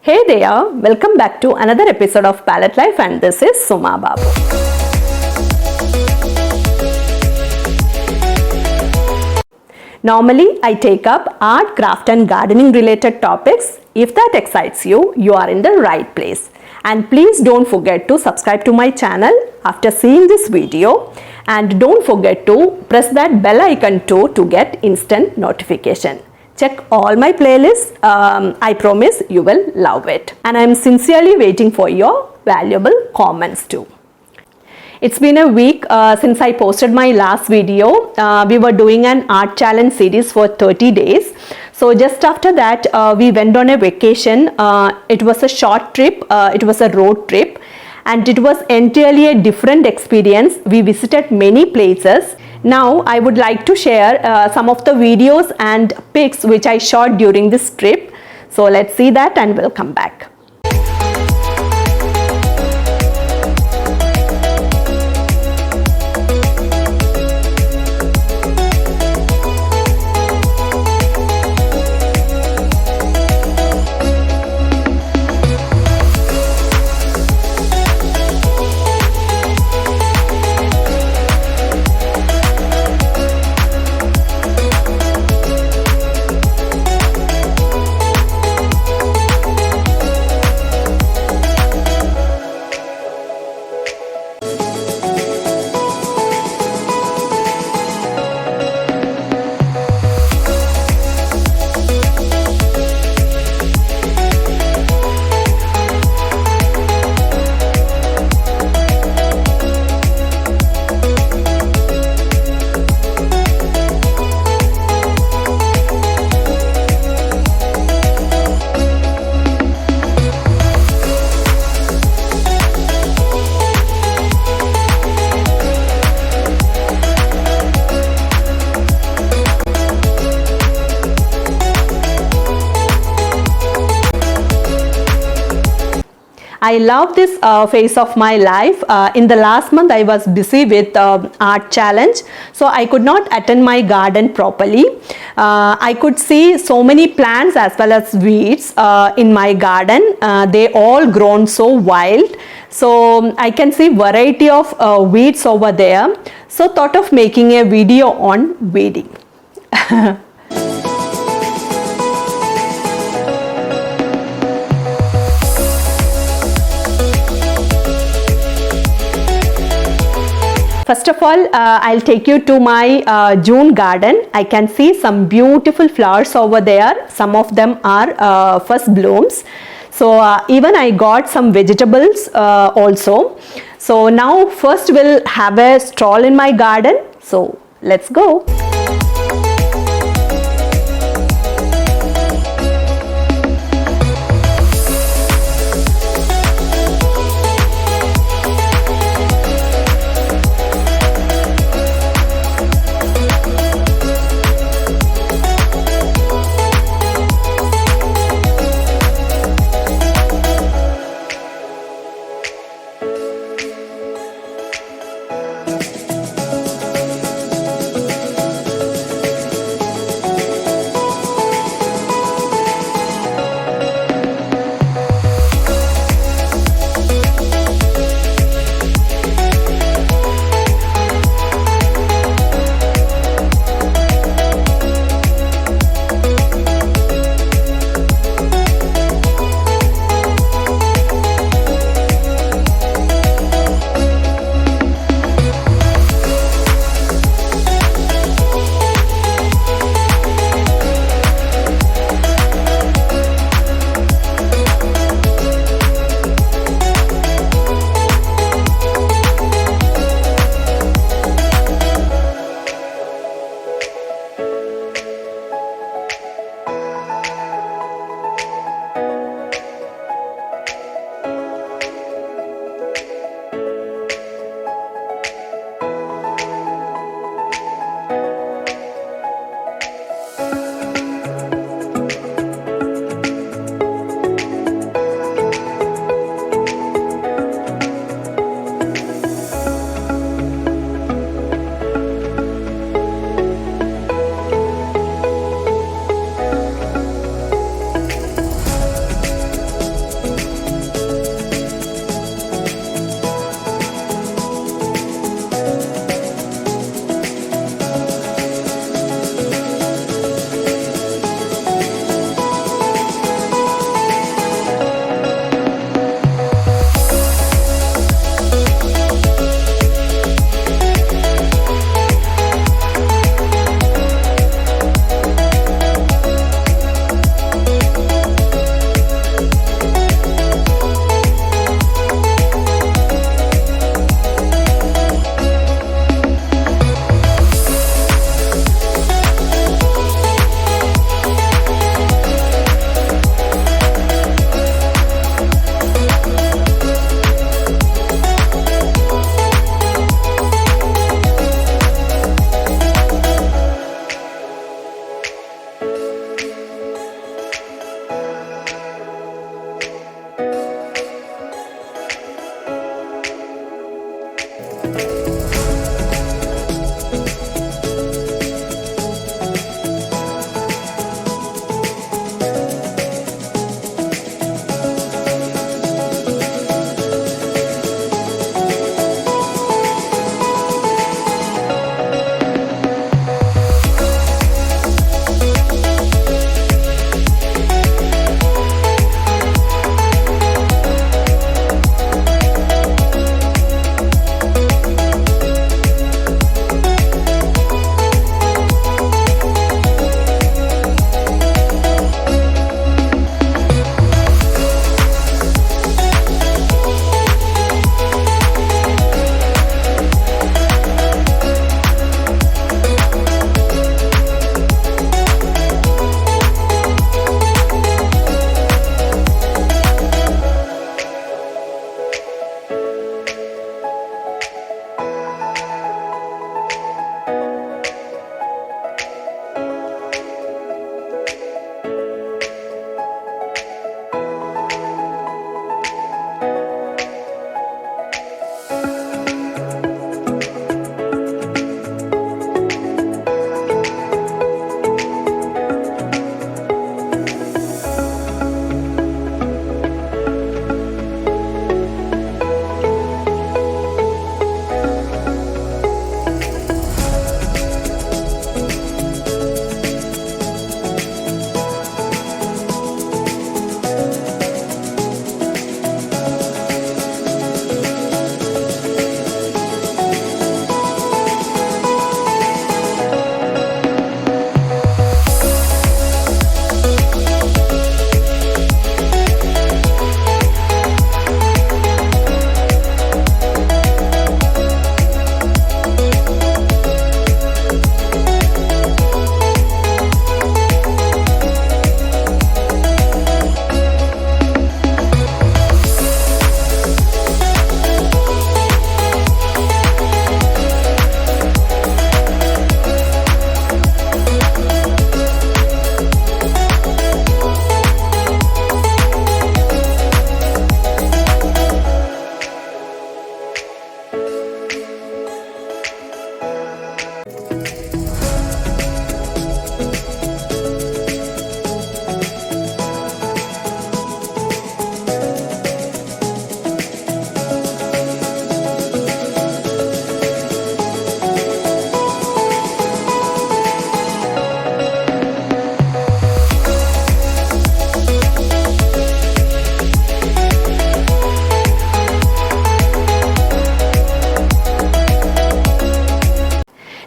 Hey there, welcome back to another episode of Palette Life, and this is Suma Babu. Normally, I take up art, craft and gardening related topics. If that excites you, you are in the right place. And please don't forget to subscribe to my channel after seeing this video. And don't forget to press that bell icon too to get instant notification. Check all my playlists. I promise you will love it. And I am sincerely waiting for your valuable comments too. It's been a week since I posted my last video. We were doing an art challenge series for 30 days. So just after that, we went on a vacation. It was a short trip. It was a road trip. And it was entirely a different experience. We visited many places. Now I would like to share some of the videos and pics which I shot during this trip. So let's see that and we'll come back. I love this phase of my life. In the last month, I was busy with art challenge, so I could not attend my garden properly. I could see so many plants as well as weeds in my garden. They all grown so wild. So I can see variety of weeds over there. So thought of making a video on weeding. First of all, I'll take you to my June garden. I can see some beautiful flowers over there. Some of them are first blooms. So even I got some vegetables also. So now first we'll have a stroll in my garden. So let's go.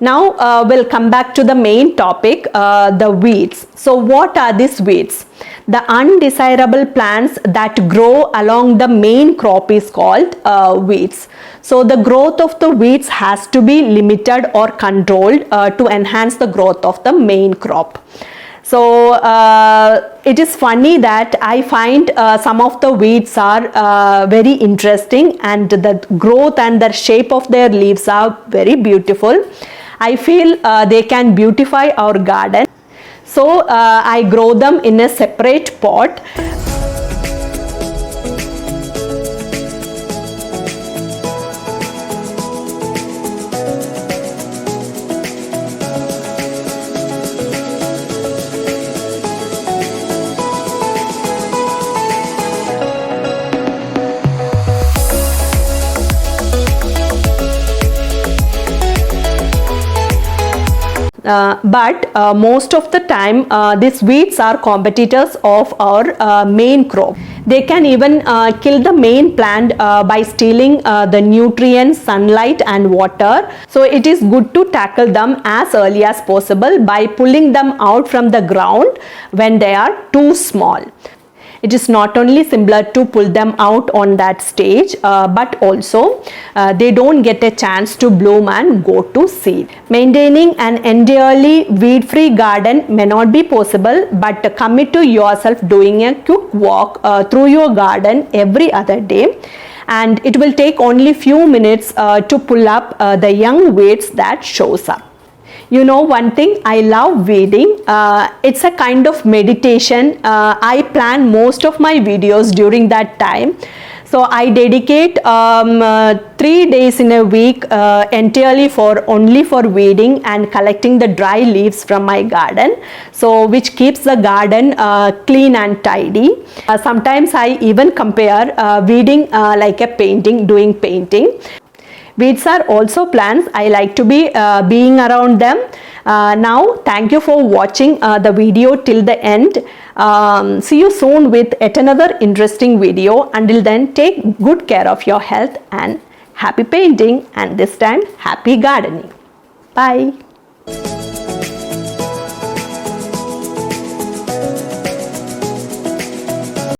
Now we'll come back to the main topic, the weeds. So what are these weeds? The undesirable plants that grow along the main crop is called weeds. So the growth of the weeds has to be limited or controlled to enhance the growth of the main crop. So it is funny that I find some of the weeds are very interesting, and the growth and the shape of their leaves are very beautiful. I feel they can beautify our garden. So I grow them in a separate pot. But most of the time these weeds are competitors of our main crop. They can even kill the main plant by stealing the nutrients, sunlight and water. So it is good to tackle them as early as possible by pulling them out from the ground when they are too small. It is not only simpler to pull them out on that stage, but also they don't get a chance to bloom and go to seed. Maintaining an entirely weed-free garden may not be possible, but commit to yourself doing a quick walk through your garden every other day, and it will take only few minutes to pull up the young weeds that shows up. You know one thing, I love weeding. It's a kind of meditation. I plan most of my videos during that time. So I dedicate 3 days in a week entirely only for weeding and collecting the dry leaves from my garden. So which keeps the garden clean and tidy. Sometimes I even compare weeding like a painting, doing painting. Weeds are also plants. I like to be being around them. Now thank you for watching the video till the end. See you soon with yet another interesting video. Until then, take good care of your health and happy painting, and this time happy gardening. Bye.